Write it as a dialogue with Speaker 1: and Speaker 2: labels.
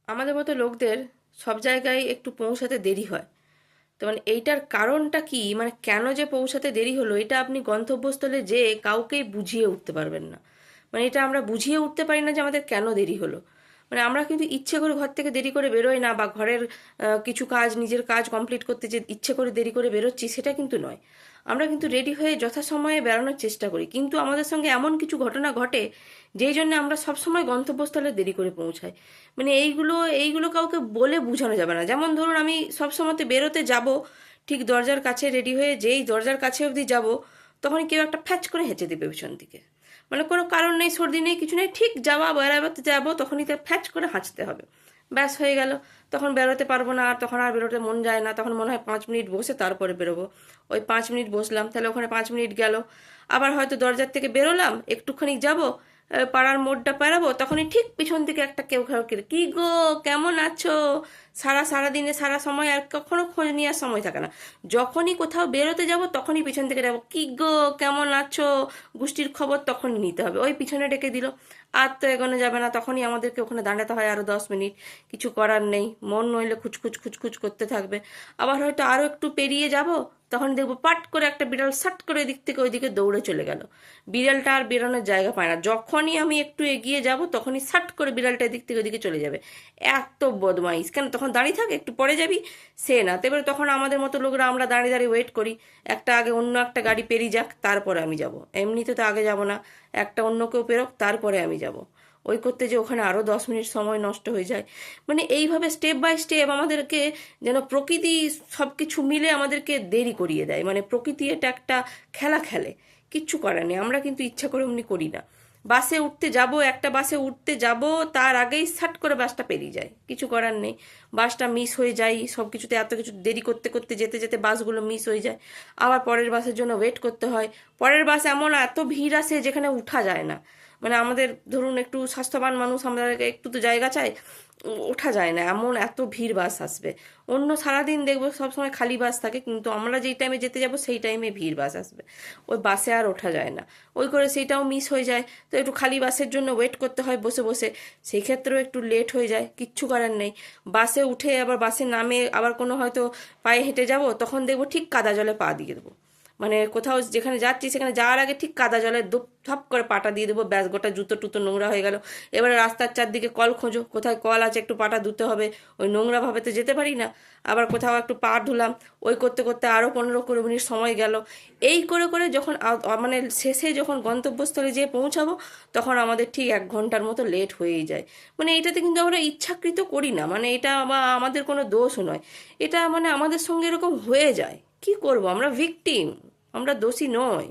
Speaker 1: আমাদের মতো লোকদের সব জায়গায় একটু পৌঁছাতে দেরি হয়। তো মানে এইটার কারণটা কি, মানে কেন যে পৌঁছাতে দেরি হলো, এটা আপনি গন্তব্যস্থলে যেয়ে কাউকেই বুঝিয়ে উঠতে পারবেন না। মানে এটা আমরা বুঝিয়ে উঠতে পারি না যে আমাদের কেন দেরি হলো। মানে আমরা কিন্তু ইচ্ছে করে ঘর থেকে দেরি করে বেরোই না, বা ঘরের কিছু কাজ, নিজের কাজ কমপ্লিট করতে যে ইচ্ছে করে দেরি করে বেরোচ্ছি সেটা কিন্তু নয়। আমরা কিন্তু রেডি হয়ে যথাসময়ে বেরোনোর চেষ্টা করি, কিন্তু আমাদের সঙ্গে এমন কিছু ঘটনা ঘটে যেই জন্য আমরা সবসময় গন্তব্যস্থলে দেরি করে পৌঁছাই। মানে এইগুলো এইগুলো কাউকে বলে বোঝানো যাবে না। যেমন ধরুন, আমি সবসময়তে বেরোতে যাব, ঠিক দরজার কাছে রেডি হয়ে যেই দরজার কাছে অবধি যাব, তখনই কেউ একটা ফ্যাচ করে হেঁচে দেবে পিছন দিকে। মানে কোনো কারণ নেই, সর্দি নেই, কিছু নেই, ঠিক যাওয়া বেড়াতে যাবো তখনই তার ফ্যাচ করে হাঁচতে হবে। ব্যাস হয়ে গেল। তখন বেরোতে পারবো না, আর তখন আর বেরোতে মন যায় না, তখন মনে হয় 5 মিনিট বসে তারপরে বেরোবো। ওই 5 মিনিট বসলাম, তাহলে ওখানে 5 মিনিট গেল। আবার হয়তো দরজার থেকে বেরোলাম, একটুখানি যাব, পাড়ার মোড়টা পেরাবো, তখনই ঠিক পিছন থেকে একটা কেউ কেউ কি গো, কেমন আছো। সারা দিনে সারা সময় আর কখনো খোঁজ নেওয়ার সময় থাকে না। যখনই কোথাও বেরোতে যাব তখনই পিছন থেকে যাবো, কি গো, কেমন আছো, গোষ্ঠীর খবর তখনই নিতে হবে। ওই পিছনে ডেকে দিল, আর তো এগোনো যাবে না, তখনই আমাদেরকে ওখানে দাঁড়াতে হয় আরো 10 মিনিট। কিছু করার নেই, মন নইলে খুচখুচ খুচখুচ করতে থাকবে। আবার হয়তো আরো একটু পেরিয়ে যাব, তখন দেখবো পাট করে একটা বিড়াল সাট করে এদিক থেকে ওইদিকে দৌড়ে চলে গেল। বিড়ালটা আর বেরোনোর জায়গা পায় না, যখনই আমি একটু এগিয়ে যাব তখনই সাট করে বিড়ালটা এদিক থেকে ওইদিকে চলে যাবে। এত বদমাইশ কেন, তখন দাঁড়িয়ে থাক, একটু পরে যাবি। সে না, তো এবারে তখন আমাদের মতো লোকরা আমরা দাঁড়িয়ে দাঁড়িয়ে ওয়েট করি, একটা আগে অন্য একটা গাড়ি পেরিয়ে যাক তারপরে আমি যাব। এমনিতে তো আগে যাব না, একটা অন্য কেউ পেরোক তারপরে আমি যাব। ওই করতে যে ওখানে আরো 10 মিনিট সময় নষ্ট হয়ে যায়। মানে এইভাবে স্টেপ বাই স্টেপ আমাদেরকে যেন প্রকৃতি সবকিছু মিলে আমাদেরকে দেরি করিয়ে দেয়। মানে প্রকৃতি এটা একটা খেলা খেলে, কিচ্ছু করার নেই, আমরা কিন্তু ইচ্ছা করে অমনি করি না। বাসে উঠতে যাব, একটা বাসে উঠতে যাব, তার আগেই সাট করে বাসটা পেরিয়ে যায়, কিছু করার নেই। বাসটা মিস হয়ে যায়, সব কিছুতে এত কিছু দেরি করতে করতে যেতে যেতে বাসগুলো মিস হয়ে যায়। আবার পরের বাসের জন্য ওয়েট করতে হয়। পরের বাস এমন এত ভিড় আসে যেখানে উঠা যায় না। মানে আমাদের ধরুন একটু স্বাস্থ্যবান মানুষ, আমরা একটু তো জায়গা চাই, ওঠা যায় না, এমন এত ভিড় বাস আসবে। অন্য সারাদিন দেখবো সবসময় খালি বাস থাকে, কিন্তু আমরা যেই টাইমে যেতে যাব সেই টাইমে ভিড় বাস আসবে। ওই বাসে আর ওঠা যায় না, ওই করে সেইটাও মিস হয়ে যায়। তো একটু খালি বাসের জন্য ওয়েট করতে হয় বসে বসে, সেই ক্ষেত্রেও একটু লেট হয়ে যায়, কিচ্ছু করার নেই। বাসে উঠে আবার বাসে নামে আবার কোনো হয়তো পায়ে হেঁটে যাব, তখন দেখবো ঠিক কাদা জলে পা দিয়ে দেবো। মানে কোথাও যেখানে যাচ্ছি সেখানে যাওয়ার আগে ঠিক কাদা জলে দুপ থাপ করে পাটা দিয়ে দেবো, ব্যাস গোটা জুতো টুতো নোংরা হয়ে গেল। এবারে রাস্তার চারদিকে কল খোঁজো, কোথায় কল আছে একটু পাটা ধুতে হবে, ওই নোংরা ভাবে তো যেতে পারি না। আবার কোথাও একটু পা ধুলাম, ওই করতে করতে আরও 15-20 মিনিট সময় গেল। এই করে করে যখন মানে শেষে যখন গন্তব্যস্থলে যেয়ে পৌঁছাবো, তখন আমাদের ঠিক 1 ঘন্টার মতো লেট হয়েই যায়। মানে এটাতে কিন্তু আমরা ইচ্ছাকৃত করি না, মানে এটা বা আমাদের কোনো দোষও নয়। এটা মানে আমাদের সঙ্গে এরকম হয়ে যায়, কি করব, আমরা ভিকটিম, আমরা দোষী নই।